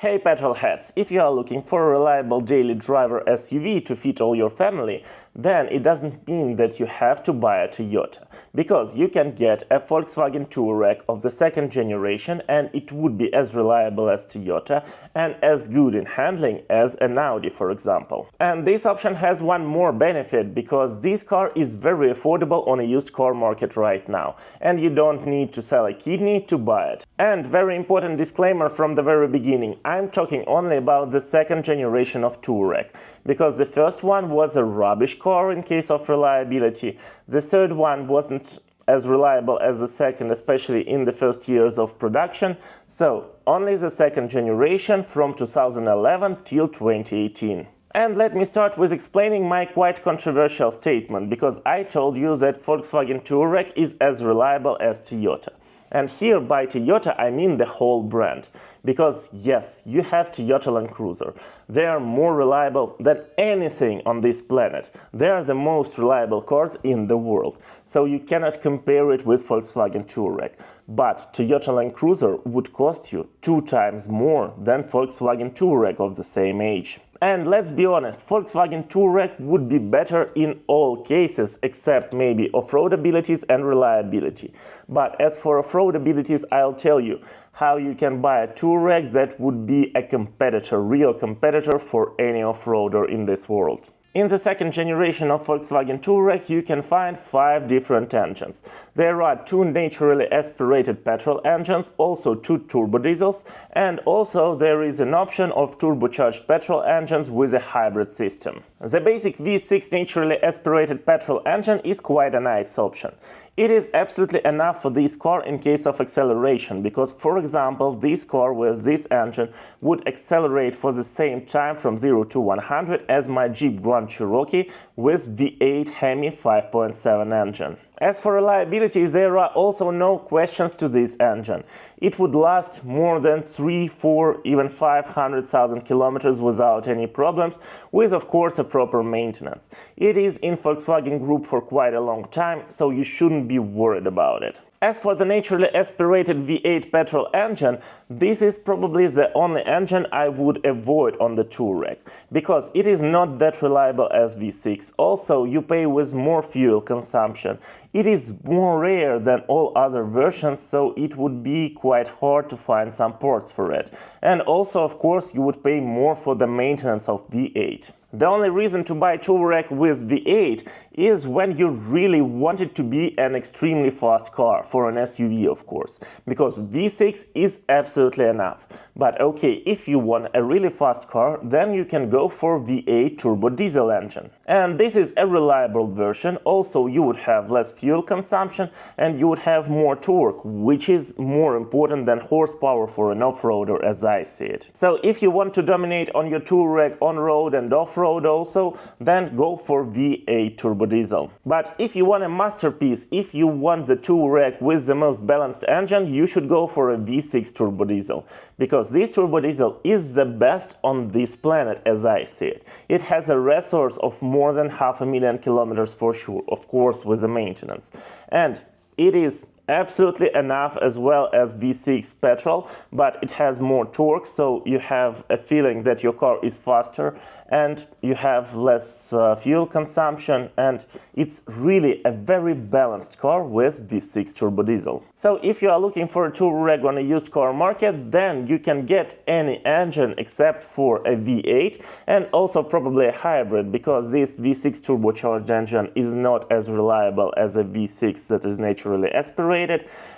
Hey petrolheads, if you are looking for a reliable daily driver SUV to fit all your family, then it doesn't mean that you have to buy a Toyota, because you can get a Volkswagen Touareg of the second generation and it would be as reliable as Toyota and as good in handling as an Audi, for example. And this option has one more benefit, because this car is very affordable on a used car market right now, and you don't need to sell a kidney to buy it. And very important disclaimer from the very beginning, I'm talking only about the second generation of Touareg, because the first one was a rubbish car in case of reliability. The third one wasn't as reliable as the second, especially in the first years of production, so only the second generation from 2011 till 2018. And let me start with explaining my quite controversial statement, because I told you that Volkswagen Touareg is as reliable as Toyota. And here by Toyota I mean the whole brand, because yes, you have Toyota Land Cruiser. They are more reliable than anything on this planet. They are the most reliable cars in the world, so you cannot compare it with Volkswagen Touareg. But Toyota Land Cruiser would cost you 2 times more than Volkswagen Touareg of the same age. And let's be honest, Volkswagen Touareg would be better in all cases, except maybe off-road abilities and reliability. But as for off-road abilities, I'll tell you how you can buy a Touareg that would be a competitor, real competitor for any off-roader in this world. In the second generation of Volkswagen Touareg you can find 5 different engines. There are 2 naturally aspirated petrol engines, also 2 turbo diesels, and also there is an option of turbocharged petrol engines with a hybrid system. The basic V6 naturally aspirated petrol engine is quite a nice option. It is absolutely enough for this car in case of acceleration, because for example this car with this engine would accelerate for the same time from 0 to 100 as my Jeep Grand Cherokee with V8 Hemi 5.7 engine. As for reliability, there are also no questions to this engine. It would last more than 3, 4, even 500,000 kilometers without any problems, with of course a proper maintenance. It is in Volkswagen Group for quite a long time, so you shouldn't be worried about it. As for the naturally aspirated V8 petrol engine, this is probably the only engine I would avoid on the Touareg, because it is not that reliable as V6. Also, you pay with more fuel consumption. It is more rare than all other versions, so it would be quite hard to find some parts for it. And also, of course, you would pay more for the maintenance of V8. The only reason to buy Touareg with V8 is when you really want it to be an extremely fast car, for an SUV of course, because V6 is absolutely enough. But okay, if you want a really fast car, then you can go for V8 turbo diesel engine. And this is a reliable version. Also, you would have less fuel consumption and you would have more torque, which is more important than horsepower for an off-roader as I see it. So if you want to dominate on your Touareg on-road and off-road also, then go for V8 turbo diesel. But if you want a masterpiece, if you want the Touareg with the most balanced engine, you should go for a V6 turbo diesel, because this turbo diesel is the best on this planet as I see it. It has a resource of more than 500,000 kilometers for sure, of course with the maintenance. And it is absolutely enough as well as V6 petrol, but it has more torque, so you have a feeling that your car is faster and you have less fuel consumption, and it's really a very balanced car with V6 turbo diesel. So if you are looking for a Touareg on a used car market, then you can get any engine except for a V8 and also probably a hybrid, because this V6 turbocharged engine is not as reliable as a V6 that is naturally aspirated.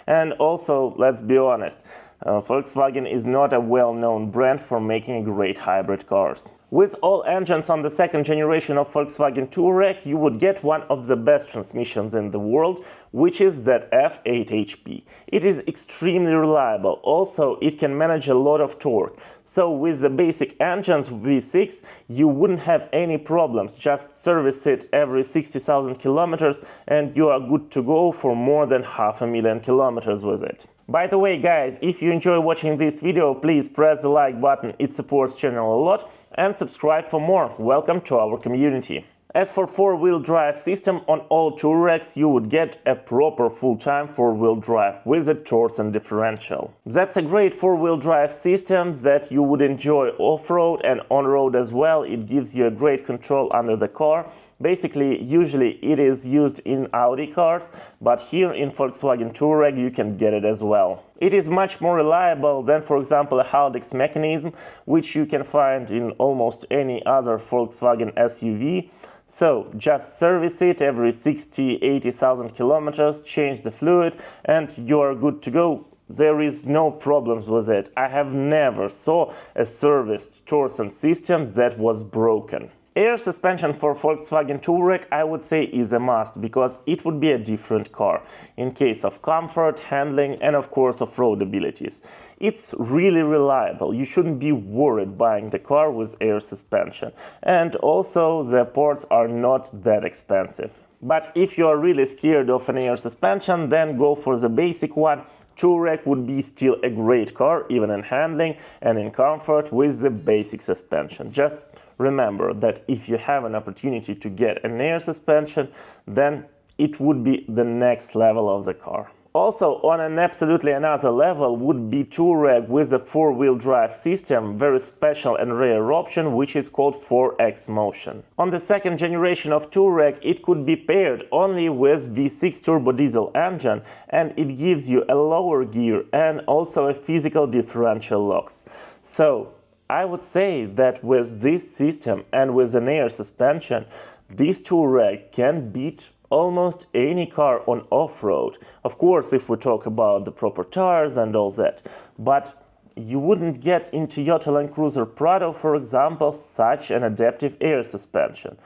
And also, let's be honest, Volkswagen is not a well-known brand for making great hybrid cars. With all engines on the second generation of Volkswagen Touareg, you would get one of the best transmissions in the world, which is ZF 8HP. It is extremely reliable. Also, it can manage a lot of torque. So with the basic engines V6, you wouldn't have any problems. Just service it every 60,000 kilometers and you are good to go for more than 500,000 kilometers with it. By the way guys, if you enjoy watching this video, please press the like button, it supports channel a lot, and subscribe for more. Welcome to our community. As for four-wheel drive system, on all Touaregs you would get a proper full-time four-wheel drive with a Torsen differential. That's a great four-wheel drive system that you would enjoy off-road and on-road as well. It gives you a great control under the car. Basically, usually it is used in Audi cars, but here in Volkswagen Touareg you can get it as well. It is much more reliable than, for example, a Haldex mechanism, which you can find in almost any other Volkswagen SUV. So just service it every 60,000–80,000 kilometers, change the fluid, and you are good to go. There is no problems with it. I have never saw a serviced Torsen system that was broken. Air suspension for Volkswagen Touareg, I would say, is a must, because it would be a different car in case of comfort, handling, and of course off-road abilities. It's really reliable. You shouldn't be worried buying the car with air suspension. And also the parts are not that expensive. But if you are really scared of an air suspension, then go for the basic one. Touareg would be still a great car, even in handling and in comfort, with the basic suspension. Just remember that if you have an opportunity to get an air suspension, then it would be the next level of the car. Also, on an absolutely another level would be Touareg with a four-wheel drive system, very special and rare option, which is called 4X Motion. On the second generation of Touareg, it could be paired only with V6 turbo diesel engine, and it gives you a lower gear and also a physical differential locks. So I would say that with this system and with an air suspension, this Touareg can beat almost any car on off-road. Of course, if we talk about the proper tires and all that. But you wouldn't get in Toyota Land Cruiser Prado, for example, such an adaptive air suspension.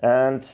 And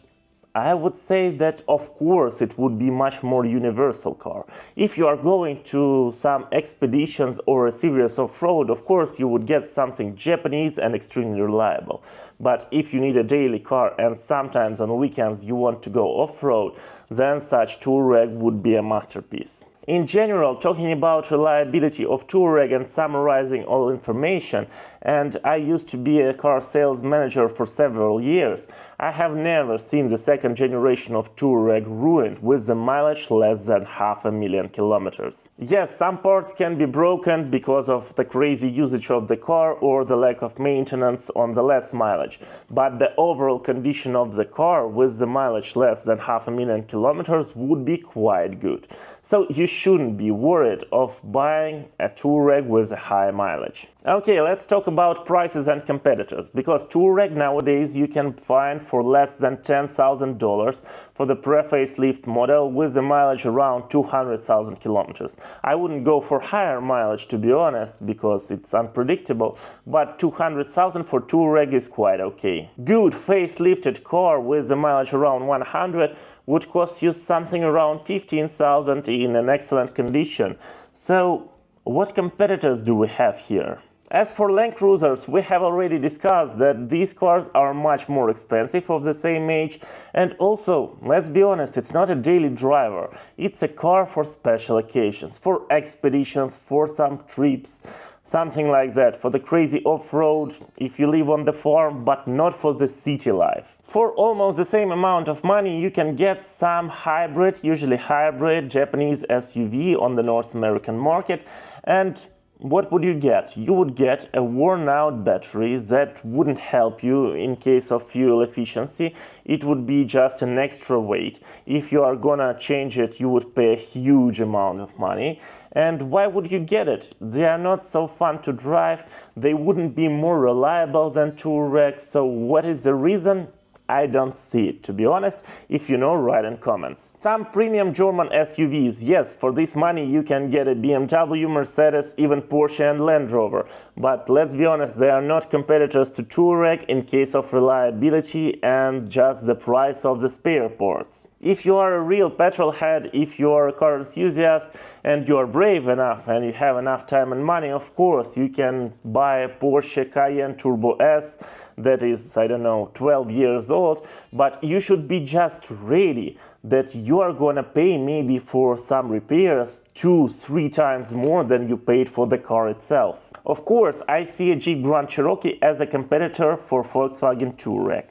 I would say that, of course, it would be much more universal car. If you are going to some expeditions or a serious off-road, of course, you would get something Japanese and extremely reliable. But if you need a daily car and sometimes on weekends you want to go off-road, then such Touareg would be a masterpiece. In general, talking about reliability of Touareg and summarizing all information, and I used to be a car sales manager for several years, I have never seen the second generation of Touareg ruined with the mileage less than 500,000 kilometers. Yes, some parts can be broken because of the crazy usage of the car or the lack of maintenance on the less mileage, but the overall condition of the car with the mileage less than 500,000 kilometers would be quite good. So you shouldn't be worried of buying a Touareg with a high mileage. Okay, let's talk about prices and competitors, because Touareg nowadays you can find for less than $10,000 for the pre-facelift model with a mileage around 200,000 kilometers. I wouldn't go for higher mileage, to be honest, because it's unpredictable, but 200,000 for Touareg is quite okay. Good facelifted car with a mileage around 100 would cost you something around 15,000 in an excellent condition. So what competitors do we have here? As for Land Cruisers, we have already discussed that these cars are much more expensive of the same age, and also, let's be honest, it's not a daily driver. It's a car for special occasions, for expeditions, for some trips, something like that, for the crazy off-road, if you live on the farm, but not for the city life. For almost the same amount of money, you can get some hybrid, usually hybrid Japanese SUV on the North American market, and what would you get? You would get a worn-out battery that wouldn't help you in case of fuel efficiency. It would be just an extra weight. If you are gonna change it, you would pay a huge amount of money. And why would you get it? They are not so fun to drive. They wouldn't be more reliable than Touareg. So what is the reason? I don't see it, to be honest. If you know, write in comments. Some premium German SUVs, yes, for this money you can get a BMW, Mercedes, even Porsche and Land Rover. But let's be honest, they are not competitors to Touareg in case of reliability and just the price of the spare parts. If you are a real petrolhead, if you are a car enthusiast and you are brave enough and you have enough time and money, of course, you can buy a Porsche Cayenne Turbo S that is, I don't know, 12 years old, but you should be just ready that you are gonna pay maybe for some repairs 2–3 times more than you paid for the car itself. Of course, I see a Jeep Grand Cherokee as a competitor for Volkswagen Touareg,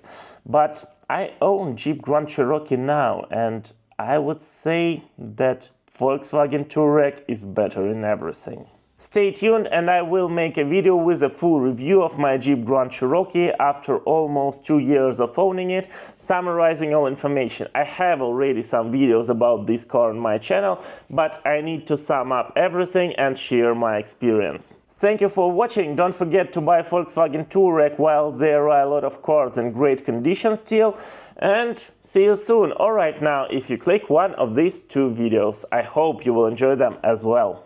but I own Jeep Grand Cherokee now, and I would say that Volkswagen Touareg is better in everything. Stay tuned, and I will make a video with a full review of my Jeep Grand Cherokee after almost 2 years of owning it, summarizing all information. I have already some videos about this car on my channel, but I need to sum up everything and share my experience. Thank you for watching. Don't forget to buy Volkswagen Touareg while there are a lot of cars in great condition still, and see you soon. Alright, now if you click one of these 2 videos, I hope you will enjoy them as well.